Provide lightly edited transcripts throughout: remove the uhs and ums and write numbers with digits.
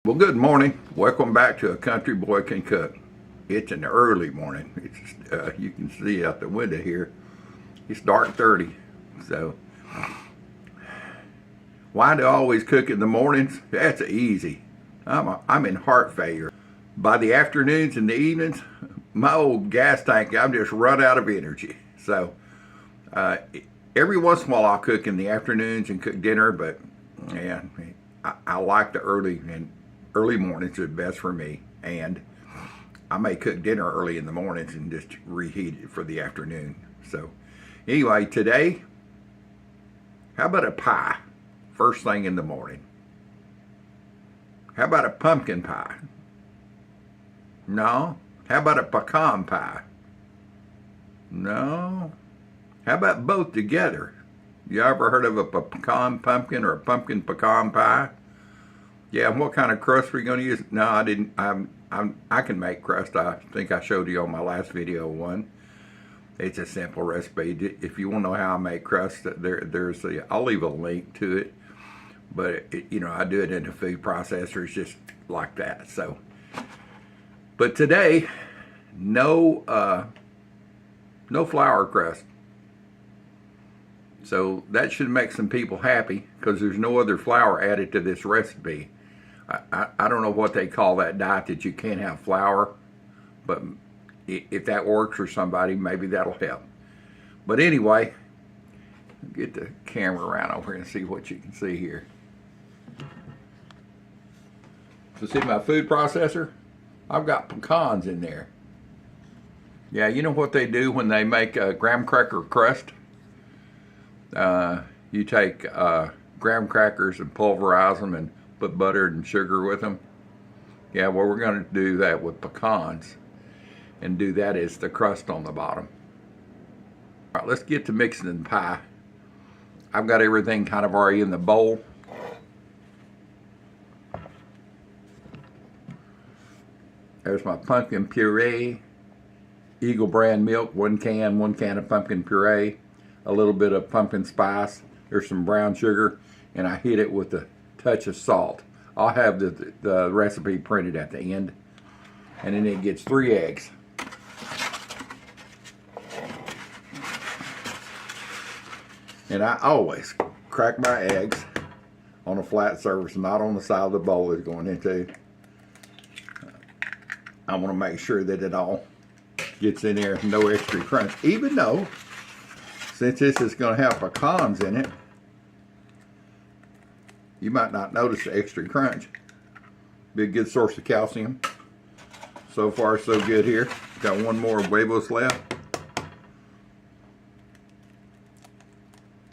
Well, good morning. Welcome back to A Country Boy Can Cook. It's an early morning. You can see out the window here. It's dark 30. So, why do I always cook in the mornings? That's easy. I'm in heart failure. By the afternoons and the evenings, my old gas tank, I'm just run out of energy. So, every once in a while I'll cook in the afternoons and cook dinner, but yeah, I like the early mornings are best for me, and I may cook dinner early in the mornings and just reheat it for the afternoon. So anyway, today, how about a pie first thing in the morning? How about a pumpkin pie? No. How about a pecan pie? No. How about both together? You ever heard of a pecan pumpkin or a pumpkin pecan pie? Yeah, and what kind of crust are we going to use? No, I didn't. I can make crust. I think I showed you on my last video one. It's a simple recipe. If you want to know how I make crust, I'll leave a link to it. But I do it in the food processors just like that. So, but today, no flour crust. So that should make some people happy because there's no other flour added to this recipe. I don't know what they call that diet that you can't have flour, but if that works for somebody, maybe that'll help. But anyway, get the camera around over here and see what you can see here. So see my food processor? I've got pecans in there. Yeah, you know what they do when they make a graham cracker crust? You take graham crackers and pulverize them and put butter and sugar with them. Yeah, well, we're going to do that with pecans and do that as the crust on the bottom. All right, let's get to mixing the pie. I've got everything kind of already in the bowl. There's my pumpkin puree, Eagle brand milk, one can of pumpkin puree, a little bit of pumpkin spice, there's some brown sugar, and I hit it with a touch of salt. I'll have the recipe printed at the end. And then it gets 3 eggs. And I always crack my eggs on a flat surface, not on the side of the bowl it's going into. I want to make sure that it all gets in there, no extra crunch. Even though, since this is going to have pecans in it, you might not notice the extra crunch. Be a good source of calcium. So far, so good here. Got one more huevos left.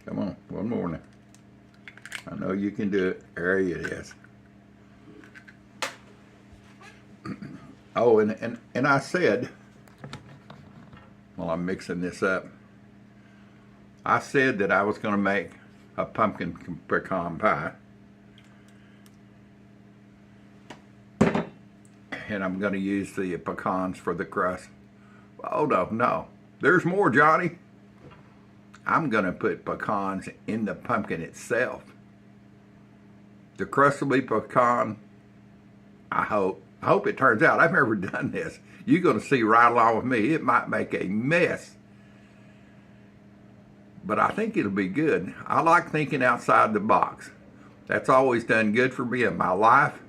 Come on, one more now. I know you can do it. There it is. Oh, and I said, while I'm mixing this up, I said that I was going to make a pumpkin pecan pie. And I'm going to use the pecans for the crust. Oh, no. There's more, Johnny. I'm going to put pecans in the pumpkin itself. The crust will be pecan. I hope it turns out. I've never done this. You're going to see right along with me. It might make a mess, but I think it'll be good. I like thinking outside the box. That's always done good for me in my life.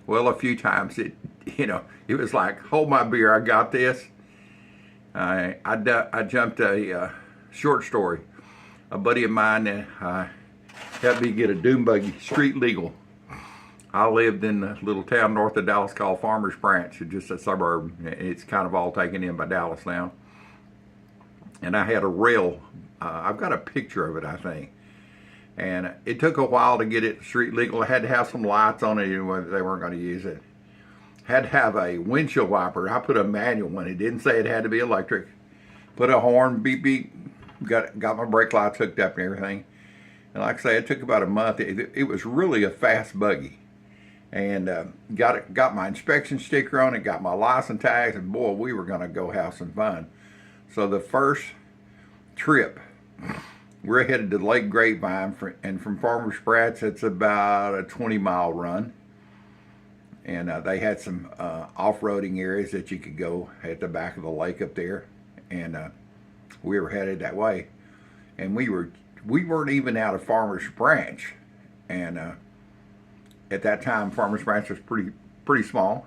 Well, a few times it was like, hold my beer, I got this. I jumped a short story. A buddy of mine helped me get a dune buggy street legal. I lived in a little town north of Dallas called Farmers Branch, just a suburb. It's kind of all taken in by Dallas now. And I had a rail. I've got a picture of it, I think. And it took a while to get it street legal. I had to have some lights on it. They weren't going to use it. Had to have a windshield wiper. I put a manual in it. Didn't say it had to be electric. Put a horn, beep, beep. Got my brake lights hooked up and everything. And like I say, it took about a month. It was really a fast buggy. And got my inspection sticker on it, got my license tags, and boy, we were going to go have some fun. So the first trip, we're headed to Lake Grapevine, and from Farmers Branch, it's about a 20-mile run. And they had some off-roading areas that you could go at the back of the lake up there, and we were headed that way. And we weren't even out of Farmers Branch, and at that time Farmers Branch was pretty small,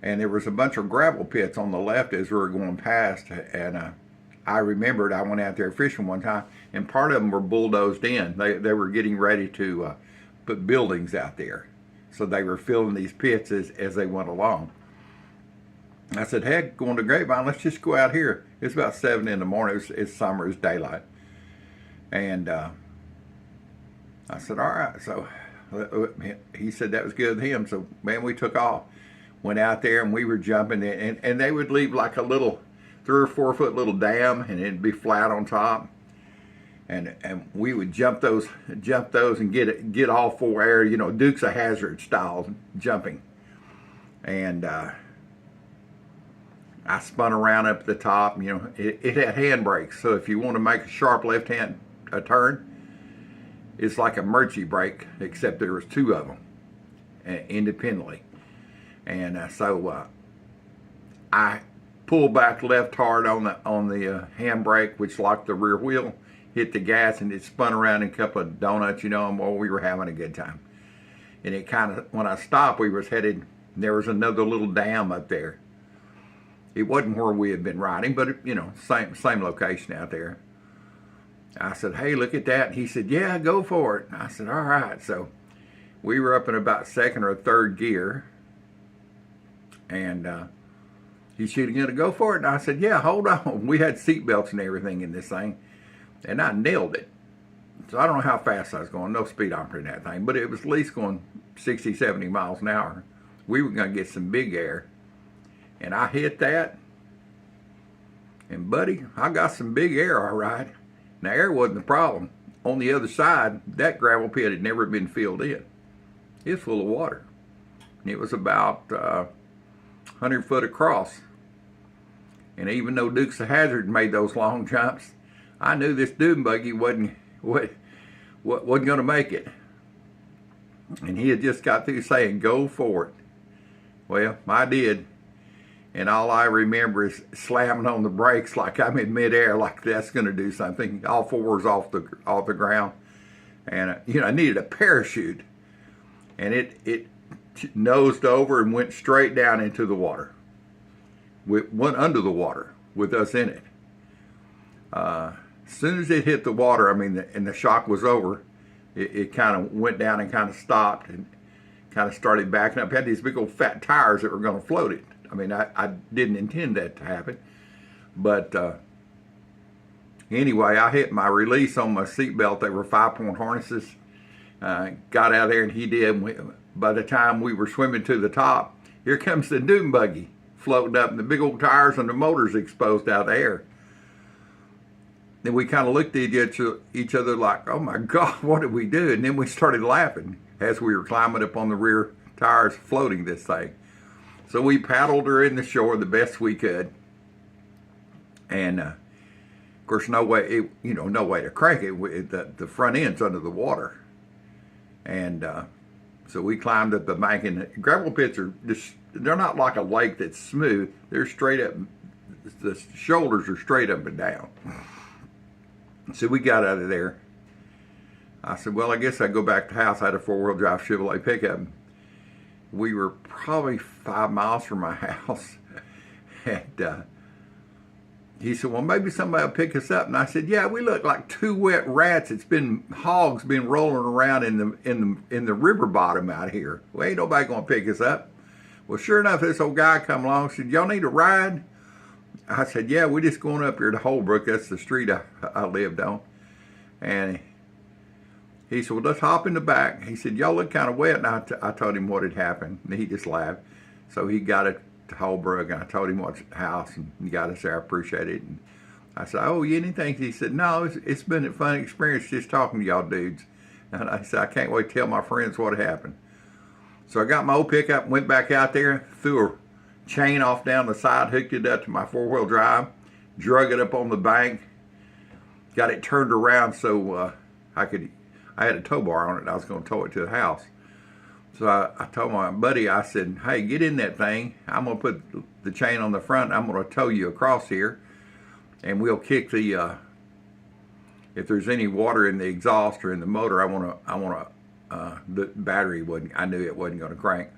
and there was a bunch of gravel pits on the left as we were going past. And I remembered I went out there fishing one time, and part of them were bulldozed in. They were getting ready to put buildings out there. So they were filling these pits as they went along. I said, heck, going to Grapevine, let's just go out here. It's about 7 in the morning. It's summer, it's daylight. And I said, all right. So he said that was good with him. So, man, we took off. Went out there, and we were jumping. And they would leave like a little 3 or 4 foot little dam, and it'd be flat on top. And we would jump those and get all 4 air, you know, Dukes of Hazzard style jumping. And I spun around up the top. You know, it had handbrakes, so if you want to make a sharp left-hand turn, it's like a Murchie brake, except there was 2 of them independently. And so I pulled back left hard on the handbrake, which locked the rear wheel. Hit the gas, and it spun around in a couple of donuts, you know, and well, we were having a good time. And it kind of, when I stopped, we was headed, there was another little dam up there. It wasn't where we had been riding, but it, you know, same location out there. I said, hey, look at that. And he said, yeah, go for it. And I said, all right. So we were up in about 2nd or 3rd gear, and he said, you gonna go for it? And I said, yeah, hold on. We had seat belts and everything in this thing. And I nailed it. So I don't know how fast I was going, no speedometer in that thing, but it was at least going 60, 70 miles an hour. We were going to get some big air. And I hit that. And buddy, I got some big air, all right. Now, air wasn't the problem. On the other side, that gravel pit had never been filled in. It was full of water. And it was about 100 foot across. And even though Dukes of Hazzard made those long jumps, I knew this dune buggy wasn't going to make it. And he had just got through saying, go for it. Well, I did. And all I remember is slamming on the brakes like I'm in midair, like that's going to do something. All 4s off the ground. And, you know, I needed a parachute. And it nosed over and went straight down into the water. Went under the water with us in it. As soon as it hit the water, I mean, and the shock was over, it kind of went down and kind of stopped and kind of started backing up. It had these big old fat tires that were going to float it. I mean, I didn't intend that to happen. But anyway, I hit my release on my seatbelt. They were 5-point harnesses. Got out of there, and he did. By the time we were swimming to the top, here comes the dune buggy floating up, and the big old tires and the motors exposed out of the air. Then we kind of looked at each other like, oh my God, what did we do? And then we started laughing as we were climbing up on the rear tires, floating this thing. So we paddled her in the shore the best we could. And of course, no way to crank it. The front end's under the water. And so we climbed up the bank, and the gravel pits are just, they're not like a lake that's smooth. They're straight up, the shoulders are straight up and down. So we got out of there. I said, well, I guess I'd go back to the house. I had a 4-wheel drive Chevrolet pickup. We were probably 5 miles from my house. And he said, well, maybe somebody will pick us up. And I said, yeah, we look like 2 wet rats. Hogs been rolling around in the river bottom out here. Well, ain't nobody going to pick us up. Well, sure enough, this old guy come along and said, y'all need a ride? I said, yeah, we're just going up here to Holbrook. That's the street I lived on. And he said, well, let's hop in the back. He said, y'all look kind of wet. And I told him what had happened. And he just laughed. So he got it to Holbrook, and I told him what's the house, and he got us there. I appreciate it. And I said, oh, you anything? He said, no, it's been a fun experience just talking to y'all dudes. And I said, I can't wait to tell my friends what happened. So I got my old pickup, went back out there, threw a chain off down the side, hooked it up to my 4-wheel drive, drug it up on the bank, got it turned around so I had a tow bar on it, and I was going to tow it to the house. So I told my buddy, I said, hey, get in that thing. I'm going to put the chain on the front. I'm going to tow you across here. And we'll kick the, if there's any water in the exhaust or in the motor, the battery I knew it wasn't going to crank.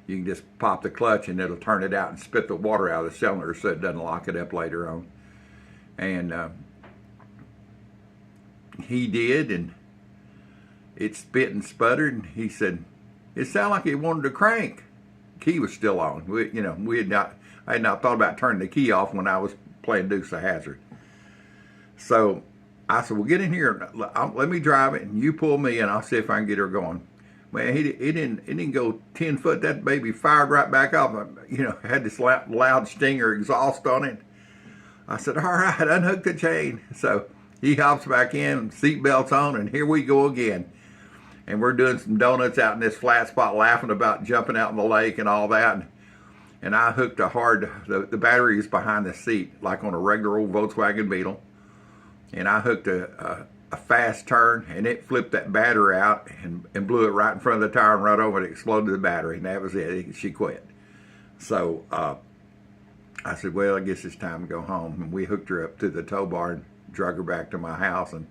You can just pop the clutch and it'll turn it out and spit the water out of the cylinder so it doesn't lock it up later on. And he did, and it spit and sputtered. And he said, it sounded like it wanted to crank. Key was still on. I had not thought about turning the key off when I was playing Dukes of Hazzard. So I said, well, get in here. Let me drive it, and you pull me, and I'll see if I can get her going. Man, it didn't go 10 foot. That baby fired right back up. Had this loud stinger exhaust on it. I said, all right, unhook the chain. So he hops back in, seatbelts on, and here we go again. And we're doing some donuts out in this flat spot, laughing about jumping out in the lake and all that. And I hooked the battery is behind the seat, like on a regular old Volkswagen Beetle. And I hooked a fast turn, and it flipped that battery out and blew it right in front of the tire and right over it. It exploded the battery, and that was it. She quit. So I said, well, I guess it's time to go home. And we hooked her up to the tow bar and drug her back to my house. And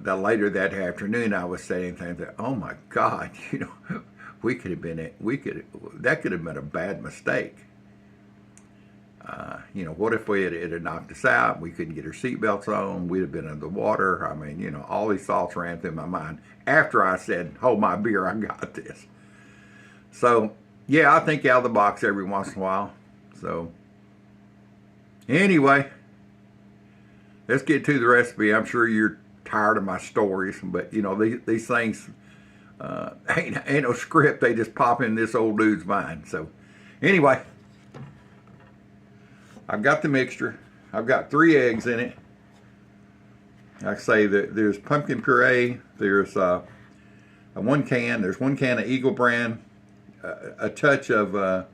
later that afternoon, I was saying things that, oh my God, that could have been a bad mistake. What if it had knocked us out? We couldn't get our seatbelts on. We'd have been in the water. I mean, all these thoughts ran through my mind after I said, hold my beer, I got this. So, yeah, I think out of the box every once in a while. So, anyway, let's get to the recipe. I'm sure you're tired of my stories, but these things ain't no script. They just pop in this old dude's mind. So anyway, I've got the mixture. I've got 3 eggs in it. Like I say, there's pumpkin puree. There's one can. There's 1 can of Eagle brand. A touch of a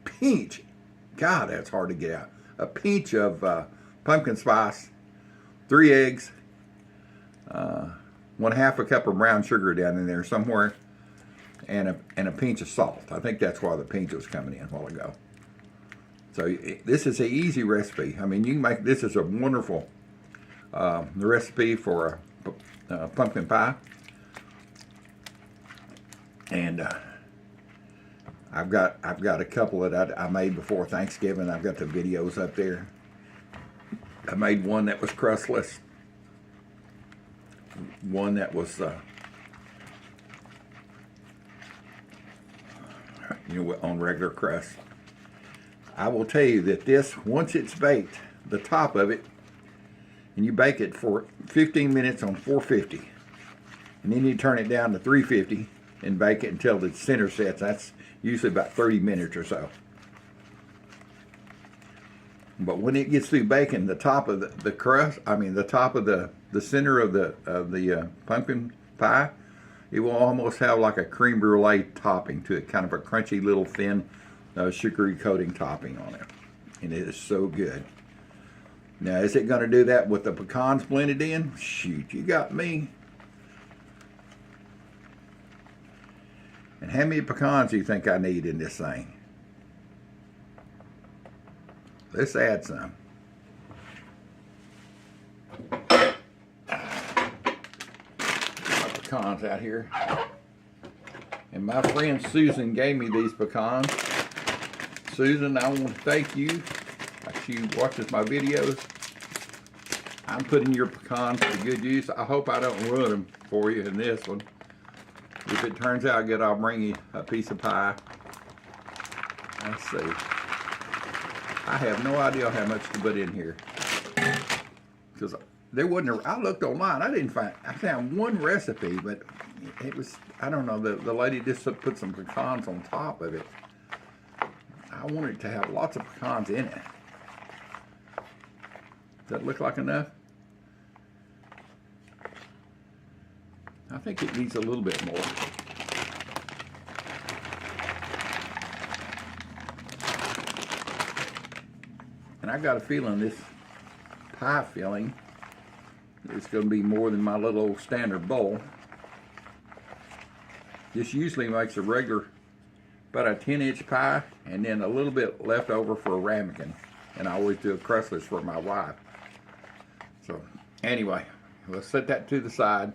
pinch. God, that's hard to get out. A pinch of pumpkin spice, 3 eggs, 1/2 a cup of brown sugar down in there somewhere, and a pinch of salt. I think that's why the pinch was coming in a while ago. So this is an easy recipe. I mean, you can make this is a wonderful recipe for a pumpkin pie. And I've got a couple that I made before Thanksgiving. I've got the videos up there. I made one that was crustless, one that was on regular crust. I will tell you that this, once it's baked, the top of it, and you bake it for 15 minutes on 450, and then you turn it down to 350 and bake it until the center sets. That's usually about 30 minutes or so. But when it gets through baking, the top of the crust, the top of the center of the pumpkin pie, it will almost have like a creme brulee topping to it, kind of a crunchy little thin sugary coating topping on it. And it is so good. Now, is it going to do that with the pecans blended in? Shoot, you got me. And how many pecans do you think I need in this thing? Let's add some. My pecans out here. And my friend Susan gave me these pecans. Susan, I want to thank you. She watches my videos. I'm putting your pecans to good use. I hope I don't ruin them for you in this one. If it turns out good, I'll bring you a piece of pie. Let's see. I have no idea how much to put in here. Because there wasn't I looked online. I found one recipe, but it was, I don't know, the lady just put some pecans on top of it. I wanted to have lots of pecans in it. Does that look like enough? I think it needs a little bit more. And I got a feeling this pie filling It's going to be more than my little old standard bowl. This usually makes a regular, about a 10-inch pie, and then a little bit left over for a ramekin. And I always do a crustless for my wife. So anyway, we'll set that to the side.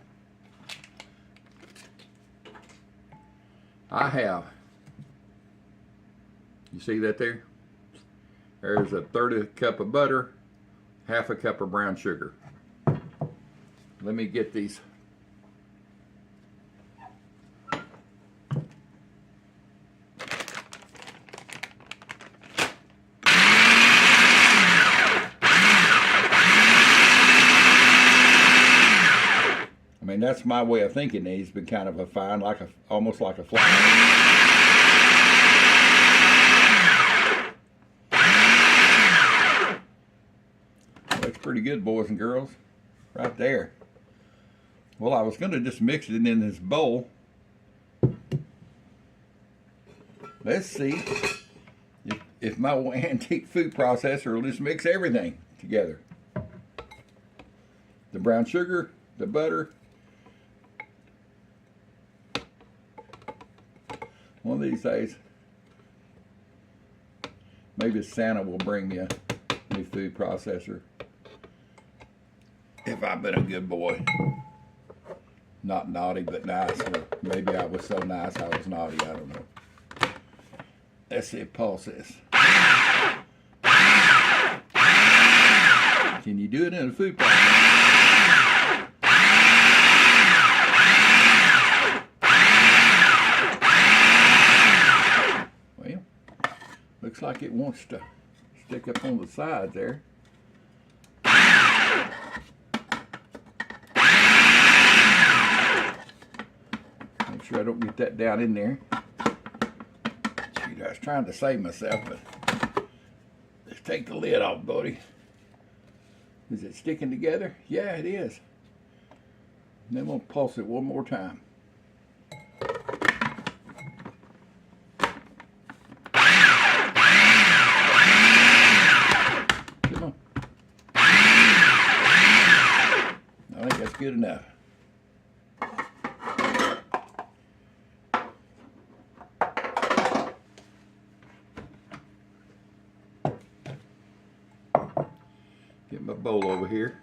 I have, you see that there? There's a 1/3 cup of butter, 1/2 cup of brown sugar. Let me get these. I mean, that's my way of thinking these, but kind of a fine, like a, almost like a flour. Looks pretty good, boys and girls, right there. Well, I was going to just mix it in this bowl. Let's see if my antique food processor will just mix everything together. The brown sugar, the butter. One of these days, maybe Santa will bring me a new food processor. If I've been a good boy. Not naughty, but nice. Or maybe I was so nice I was naughty. I don't know. Let's see if Paul says. Can you do it in a food processor? Well, looks like it wants to stick up on the side there. Make sure I don't get that down in there. Shoot, I was trying to save myself, but let's take the lid off, buddy. Is it sticking together? Yeah, it is. And then we'll pulse it one more time. Come on. I think that's good enough. Get my bowl over here.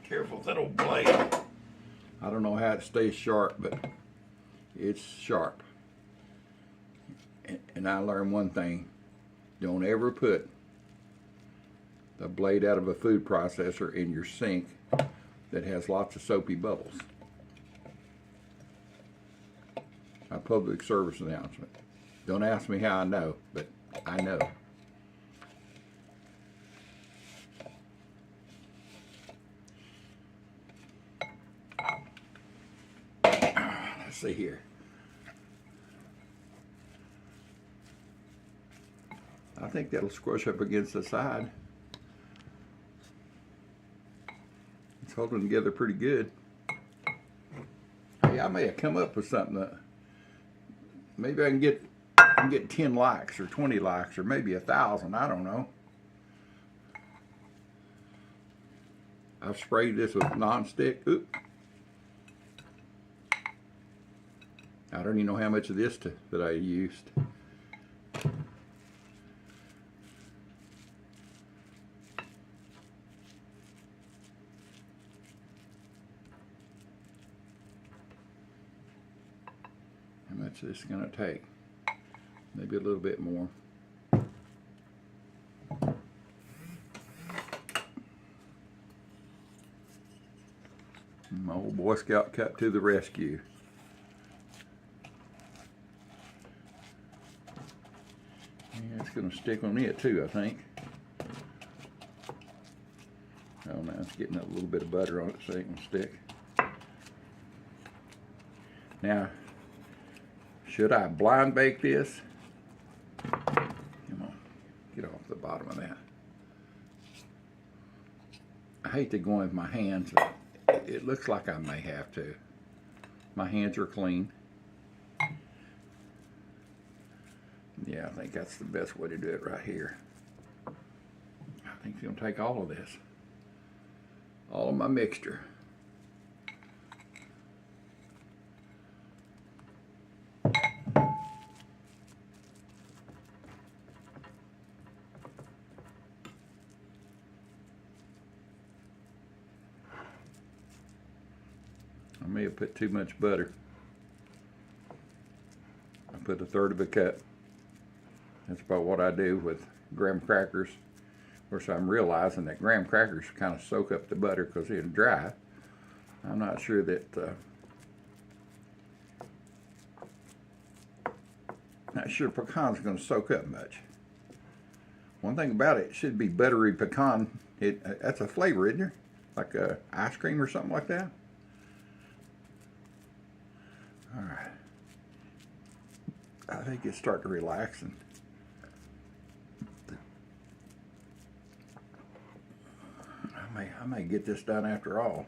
Careful with that old blade. I don't know how it stays sharp, but it's sharp. And I learned one thing. Don't ever put the blade out of a food processor in your sink that has lots of soapy bubbles. A public service announcement. Don't ask me how I know, but I know. Let's see here. I think that'll squish up against the side. It's holding together pretty good. Hey, I may have come up with something that maybe I can get 10 likes or 20 likes or maybe 1,000. I don't know. I've sprayed this with non-stick. Oop. I don't even know how much of this that I used. How much is this going to take? Maybe a little bit more. My old Boy Scout cup to the rescue. Yeah, it's going to stick on it too, I think. Oh, now it's getting a little bit of butter on it so it can stick. Now, should I blind bake this? Come on, get off the bottom of that. I hate to go in with my hands. It looks like I may have to. My hands are clean. Yeah, I think that's the best way to do it right here. I think it's going to take all of this, all of my mixture. I may have put too much butter. I put 1/3 of a cup. That's about what I do with graham crackers. Of course, I'm realizing that graham crackers kind of soak up the butter because it's dry. I'm not sure that pecan's going to soak up much. One thing about it, it should be buttery pecan. That's a flavor, isn't there? Like ice cream or something like that. All right. I think it's starting to relax, and I may get this done after all.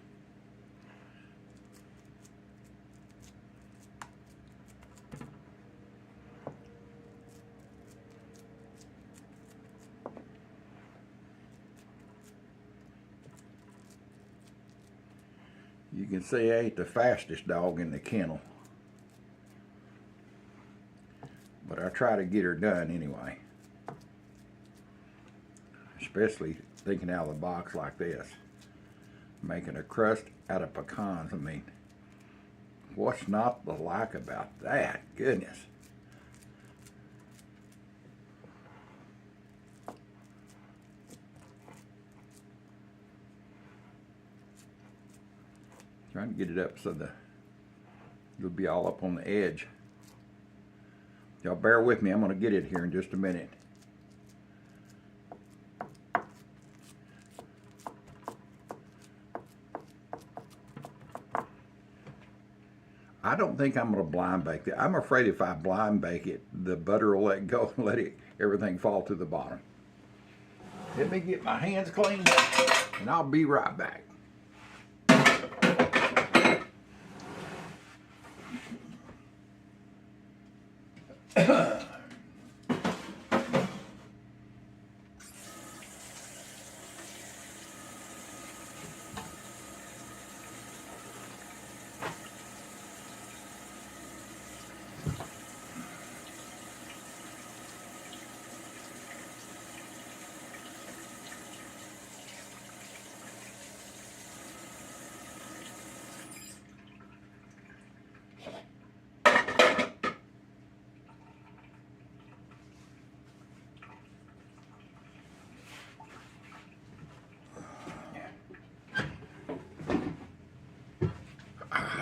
You can see I ain't the fastest dog in the kennel, but I try to get her done anyway. Especially thinking out of the box like this. Making a crust out of pecans. I mean, what's not to like about that? Goodness. Trying to get it up so it'll be all up on the edge. Y'all bear with me, I'm going to get it here in just a minute. I don't think I'm going to blind bake it. I'm afraid if I blind bake it, the butter will let go and let everything fall to the bottom. Let me get my hands cleaned up and I'll be right back.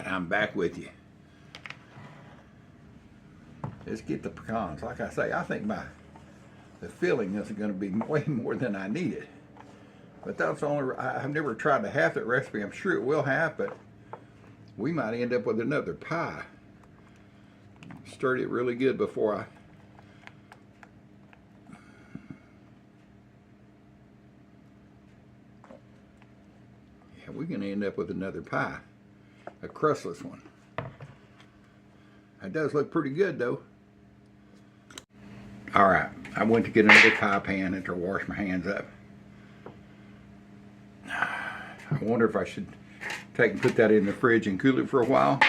I'm back with you. Let's get the pecans. Like I say, I think the filling isn't going to be way more than I needed. But that's only, I've never tried to half that recipe. I'm sure it will have, but we might end up with another pie. Stirred it really good before I we're going to end up with another pie. A crustless one. It does look pretty good though. Alright, I went to get another pie pan after I washed my hands up. I wonder if I should take and put that in the fridge and cool it for a while.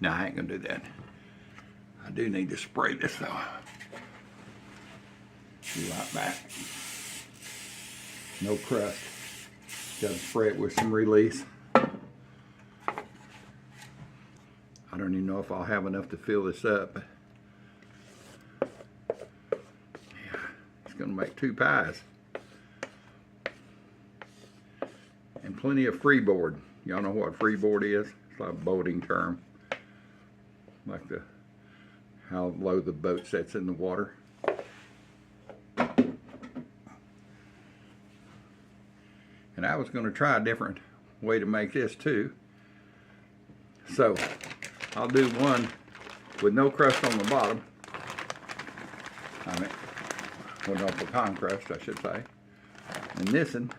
No, I ain't going to do that. I do need to spray this though. Be right back. No crust. Got to spray it with some release. I don't even know if I'll have enough to fill this up. Yeah, it's going to make 2 pies. And plenty of freeboard. Y'all know what freeboard is? It's like a boating term. Like how low the boat sets in the water. And I was going to try a different way to make this too. So I'll do one with no crust on the bottom. I mean, with no pecan crust, I should say. And this one,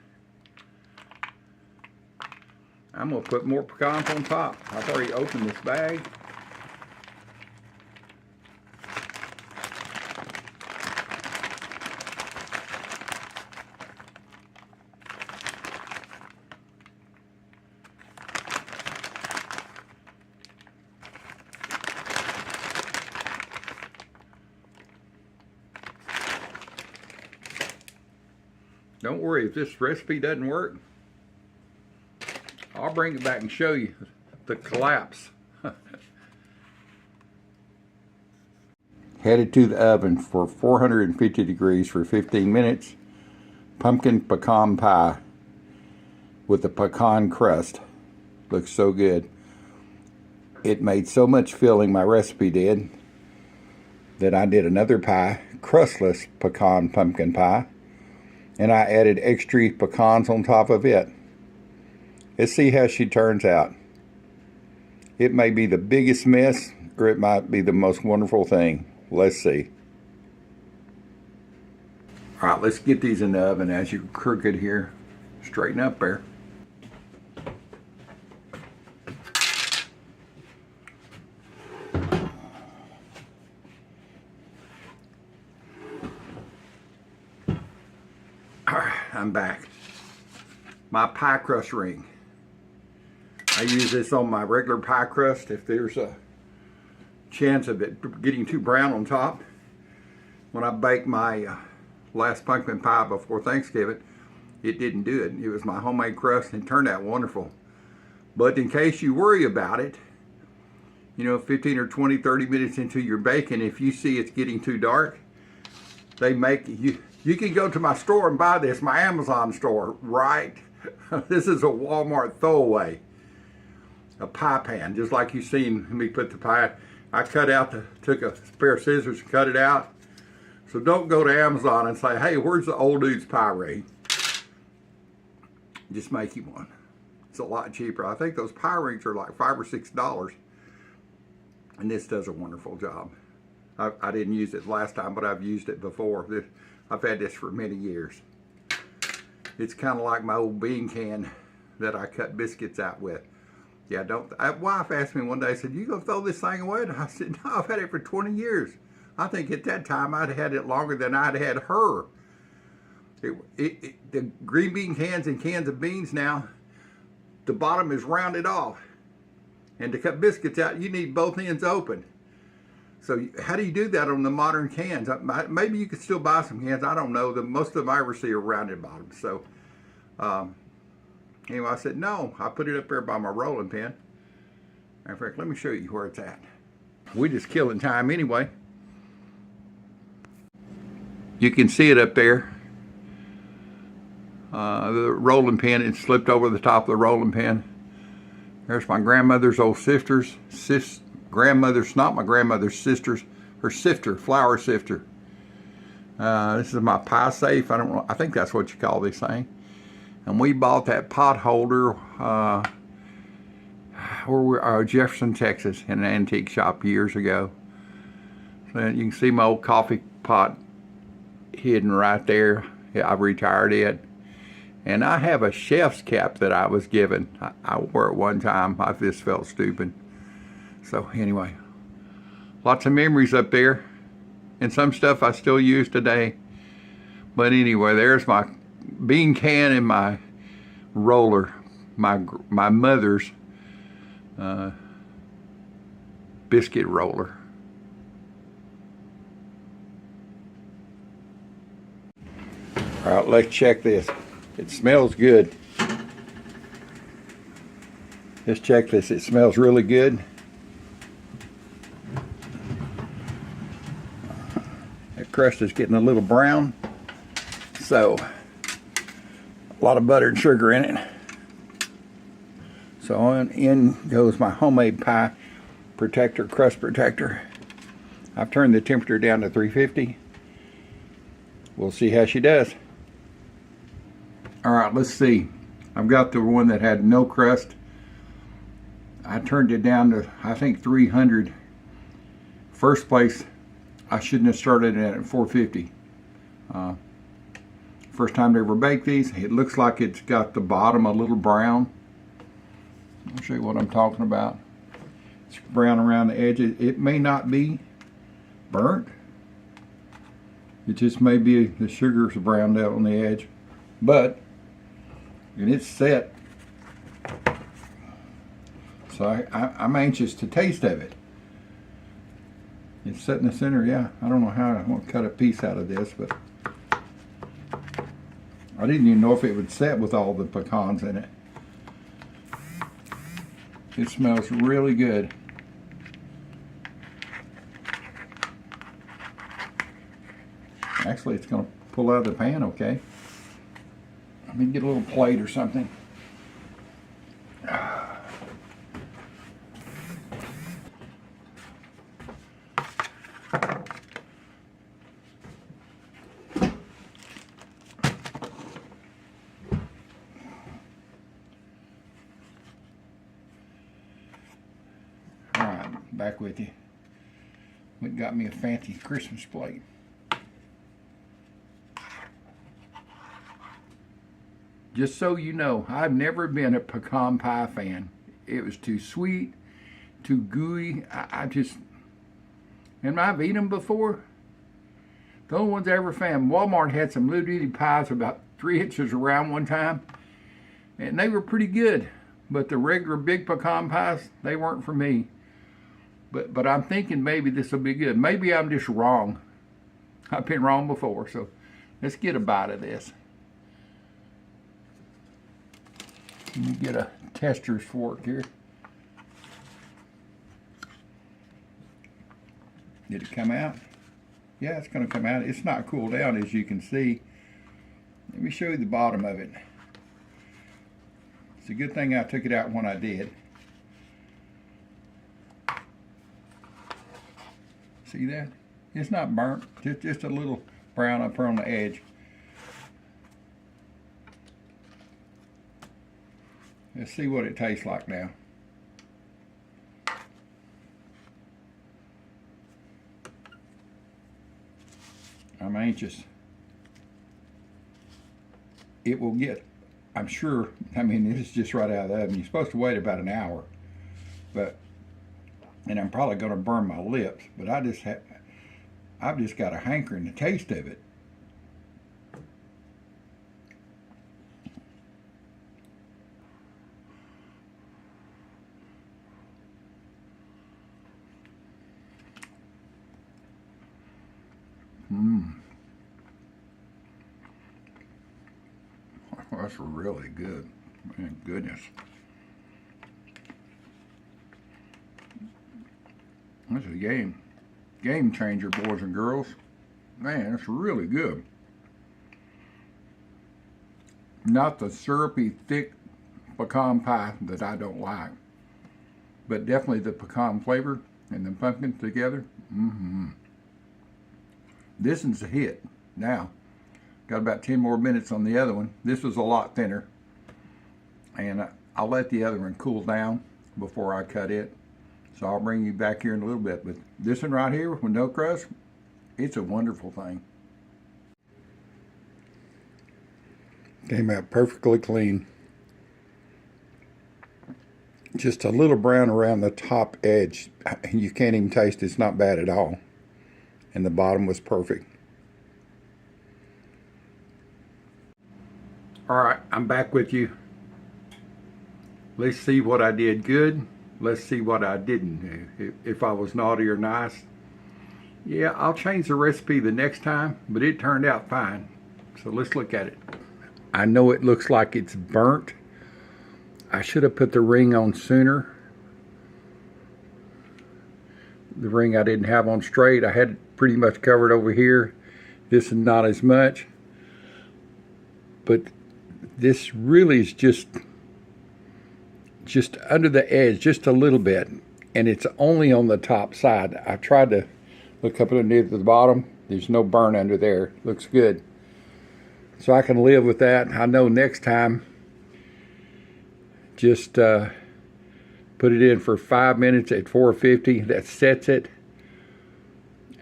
I'm going to put more pecans on top. I've already opened this bag. Don't worry, if this recipe doesn't work, I'll bring it back and show you the collapse. Headed to the oven for 450 degrees for 15 minutes. Pumpkin pecan pie with the pecan crust. Looks so good. It made so much filling, my recipe did, that I did another pie, crustless pecan pumpkin pie, and I added extra pecans on top of it. Let's see how she turns out. It may be the biggest mess, or it might be the most wonderful thing. Let's see. All right, let's get these in the oven. As you're crooked here, straighten up there. All right, I'm back. My pie crust ring. I use this on my regular pie crust if there's a chance of it getting too brown on top. When I baked my last pumpkin pie before Thanksgiving, it didn't do it. It was my homemade crust and it turned out wonderful. But in case you worry about it, you know, 15 or 20, 30 minutes into your baking, if you see it's getting too dark, they make you can go to my store and buy this, my Amazon store, right? This is a Walmart throwaway. A pie pan, just like you've seen me put the pie. I cut out took a pair of scissors and cut it out. So don't go to Amazon and say, hey, where's the old dude's pie ring? Just make you one. It's a lot cheaper. I think those pie rings are like $5 or $6. And this does a wonderful job. I didn't use it last time, but I've used it before. I've had this for many years. It's kind of like my old bean can that I cut biscuits out with. Yeah, my wife asked me one day, said, you gonna throw this thing away? And I said, no, I've had it for 20 years. I think at that time I'd had it longer than I'd had her. The green bean cans and cans of beans now, the bottom is rounded off. And to cut biscuits out, you need both ends open. So how do you do that on the modern cans? Maybe you could still buy some cans, I don't know. Most of them I ever see are rounded bottoms. So anyway, I said, no, I put it up there by my rolling pin. In fact, let me show you where it's at. We're just killing time anyway. You can see it up there. The rolling pin, it slipped over the top of the rolling pin. There's my grandmother's old sifters. Grandmother's, not my grandmother's sisters, her sifter, flour sifter. This is my pie safe. I don't know, I think that's what you call this thing. And we bought that pot holder where we are, Jefferson, Texas, in an antique shop years ago. So you can see my old coffee pot hidden right there. I retired it. And I have a chef's cap that I was given. I wore it one time. I just felt stupid. So anyway, lots of memories up there. And some stuff I still use today. But anyway, there's my bean can and my roller. My mother's biscuit roller. All right, let's check this. It smells good. Let's check this. It smells really good. That crust is getting a little brown. So, a lot of butter and sugar in it. So on in goes my homemade pie protector, crust protector. I've turned the temperature down to 350. We'll see how she does. All right, let's see. I've got the one that had no crust. I turned it down to, I think, 300. First place, I shouldn't have started it at 450. First time to ever bake these. It looks like it's got the bottom a little brown. I'll show you what I'm talking about. It's brown around the edges. It may not be burnt. It just may be the sugar's browned out on the edge. But, and it's set. So I'm anxious to taste of it. It's set in the center, yeah. I don't know how I want to cut a piece out of this, but I didn't even know if it would set with all the pecans in it. It smells really good. Actually, it's going to pull out of the pan okay. Let me get a little plate or something. Alright, back with you. We got me a fancy Christmas plate. Just so you know, I've never been a pecan pie fan. It was too sweet, too gooey. And I've eaten them before. The only ones I ever found, Walmart had some little bitty pies about 3 inches around one time, and they were pretty good. But the regular big pecan pies, they weren't for me. But I'm thinking maybe this will be good. Maybe I'm just wrong. I've been wrong before, so let's get a bite of this. Let me get a tester's fork here. Did it come out? Yeah, it's going to come out. It's not cooled down, as you can see. Let me show you the bottom of it. It's a good thing I took it out when I did. See that? It's not burnt, just a little brown up here on the edge. Let's see what it tastes like now. I'm anxious. It will get, I'm sure, I mean, this is just right out of the oven. You're supposed to wait about an hour. And I'm probably going to burn my lips, but I've just got a hankering to taste of it. That's really good. Man, goodness. This is a game changer, boys and girls. Man, it's really good. Not the syrupy, thick pecan pie that I don't like, but definitely the pecan flavor and the pumpkin together. This is a hit. Now, got about 10 more minutes on the other one. This was a lot thinner, and I'll let the other one cool down before I cut it. So I'll bring you back here in a little bit. But this one right here with no crust, it's a wonderful thing. Came out perfectly clean. Just a little brown around the top edge. You can't even taste it. It's not bad at all. And the bottom was perfect. All right, I'm back with you. Let's see what I did good. Let's see what I didn't do. If I was naughty or nice. Yeah, I'll change the recipe the next time, but it turned out fine. So let's look at it. I know it looks like it's burnt. I should have put the ring on sooner. The ring I didn't have on straight. I had it pretty much covered over here. This is not as much. But this really is just under the edge, just a little bit. And it's only on the top side. I tried to look up underneath the bottom. There's no burn under there. Looks good. So I can live with that. I know next time, just put it in for 5 minutes at 450. That sets it.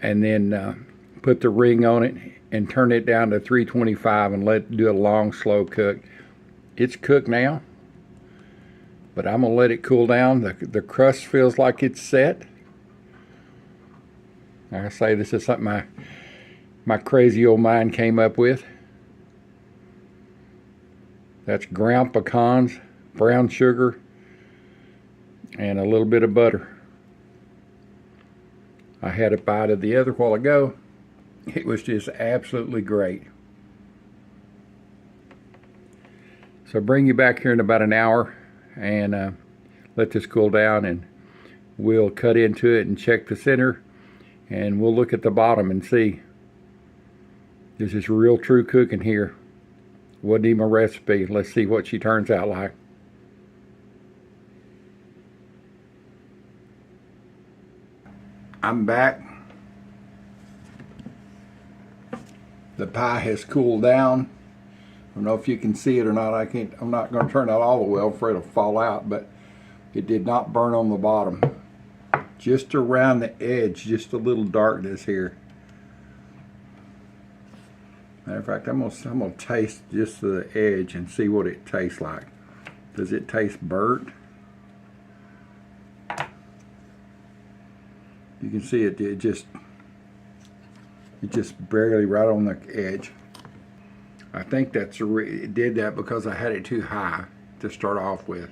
And then put the ring on it and turn it down to 325 and let it do a long, slow cook. It's cooked now, but I'm gonna let it cool down. The crust feels like it's set. Like I say, this is something my crazy old mind came up with. That's ground pecans, brown sugar, and a little bit of butter. I had a bite of the other while ago. It was just absolutely great. So bring you back here in about an hour and let this cool down, and we'll cut into it and check the center, and we'll look at the bottom and see. This is real true cooking here. Wasn't even a recipe. Let's see what she turns out like. I'm back. The pie has cooled down. I don't know if you can see it or not. I'm not going to turn out all the way. I'm afraid it'll fall out, but it did not burn on the bottom. Just around the edge, just a little darkness here. Matter of fact, I'm gonna taste just the edge and see what it tastes like. Does it taste burnt? You can see it just barely right on the edge. I think it did that because I had it too high to start off with.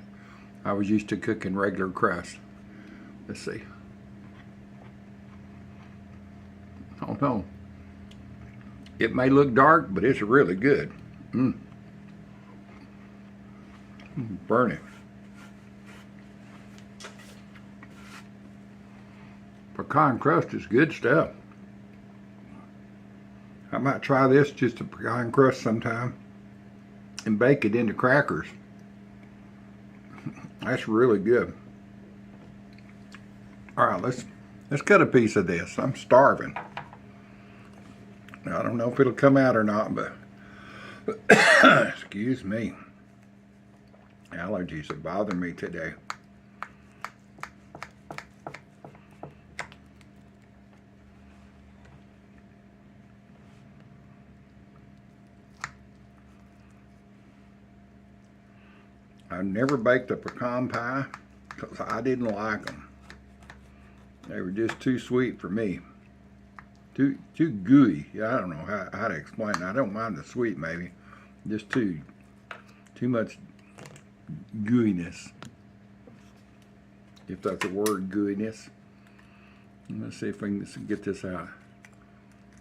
I was used to cooking regular crust. Let's see. Oh no. It may look dark, but it's really good. Burn it. Pecan crust is good stuff. I might try this, just a pecan crust sometime, and bake it into crackers. That's really good. All right, let's cut a piece of this. I'm starving. I don't know if it'll come out or not, but excuse me. Allergies are bothering me today. I've never baked a pecan pie because I didn't like them. They were just too sweet for me. Too gooey. Yeah, I don't know how to explain it. I don't mind the sweet, maybe. Just too much gooiness. If that's a word, gooiness. Let's see if we can get this out.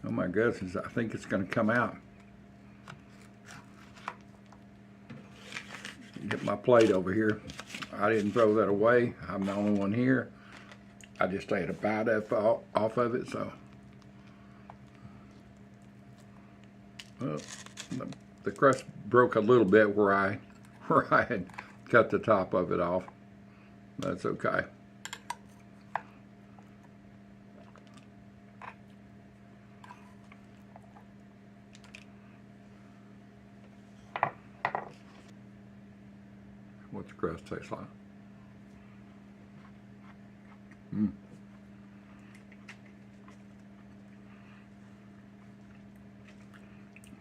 Oh my goodness, I think it's going to come out. Get my plate over here. I didn't throw that away. I'm the only one here. I just ate a bite off of it, so. Well, the crust broke a little bit where I had cut the top of it off. That's okay. What's the crust taste like?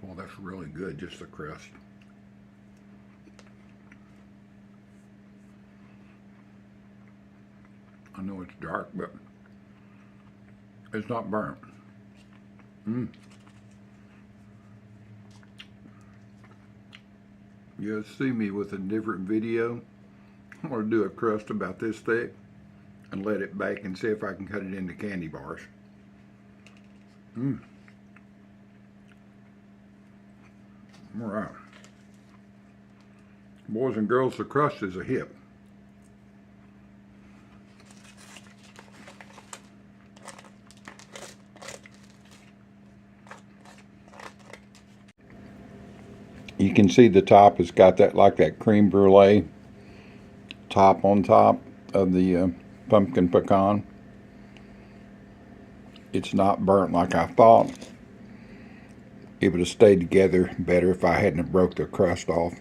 Well, that's really good, just the crust. I know it's dark, but it's not burnt. You'll see me with a different video. I'm going to do a crust about this thick and let it bake and see if I can cut it into candy bars. All right. Boys and girls, the crust is a hit. You can see the top has got that, like that creme brulee top on top of the pumpkin pecan. It's not burnt like I thought. It would have stayed together better if I hadn't broke the crust off.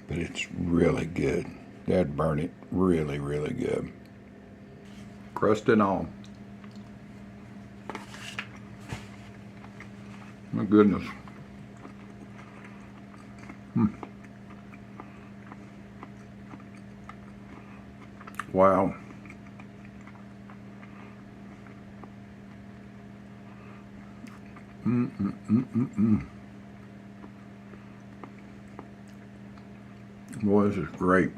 But it's really good. That'd burn it really, really good. Crust and all. My goodness. Wow. Boy, this is great.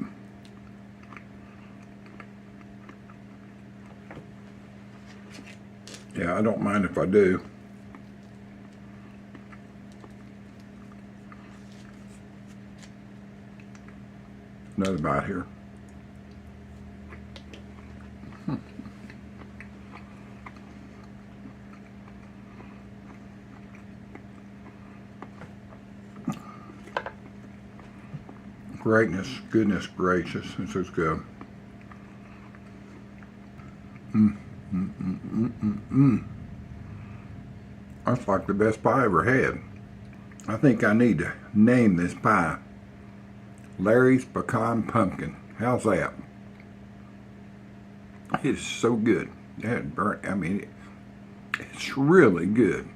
Yeah, I don't mind if I do. Another bite here. Greatness, goodness gracious, this is good. That's like the best pie I ever had. I think I need to name this pie Larry's Pecan Pumpkin. How's that? It is so good. I mean, it's really good.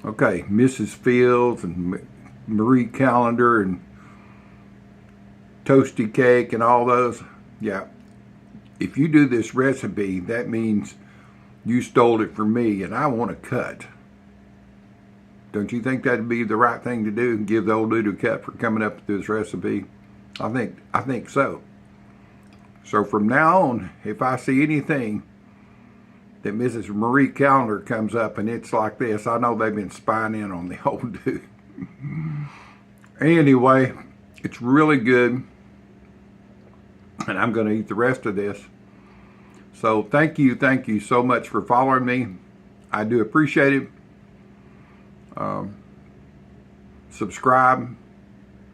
Okay, Mrs. Fields and Marie Callender and Toasty Cake and all those. Yeah, if you do this recipe, that means you stole it from me and I want a cut. Don't you think that'd be the right thing to do? Give the old dude a cut for coming up with this recipe? I think so. So from now on, if I see anything that Mrs. Marie Callender comes up and it's like this, I know they've been spying in on the old dude. Anyway, it's really good. And I'm going to eat the rest of this. So thank you so much for following me. I do appreciate it. Subscribe,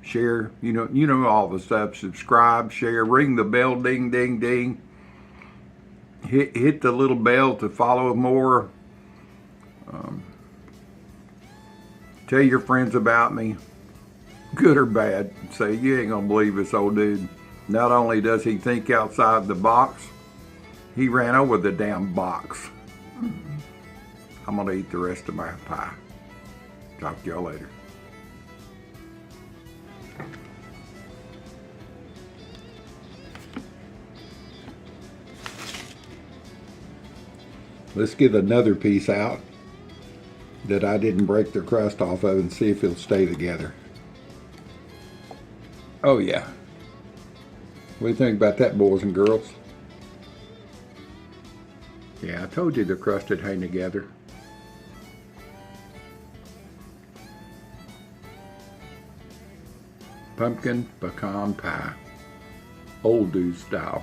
share, you know all the stuff. Subscribe, share, ring the bell, ding, ding, ding. Hit the little bell to follow more. Tell your friends about me, good or bad. Say, you ain't gonna believe this old dude. Not only does he think outside the box, he ran over the damn box. I'm gonna eat the rest of my pie. Talk to y'all later. Let's get another piece out that I didn't break the crust off of and see if it'll stay together. Oh yeah. What do you think about that, boys and girls? Yeah, I told you the crust would hang together. Pumpkin pecan pie, old dude style.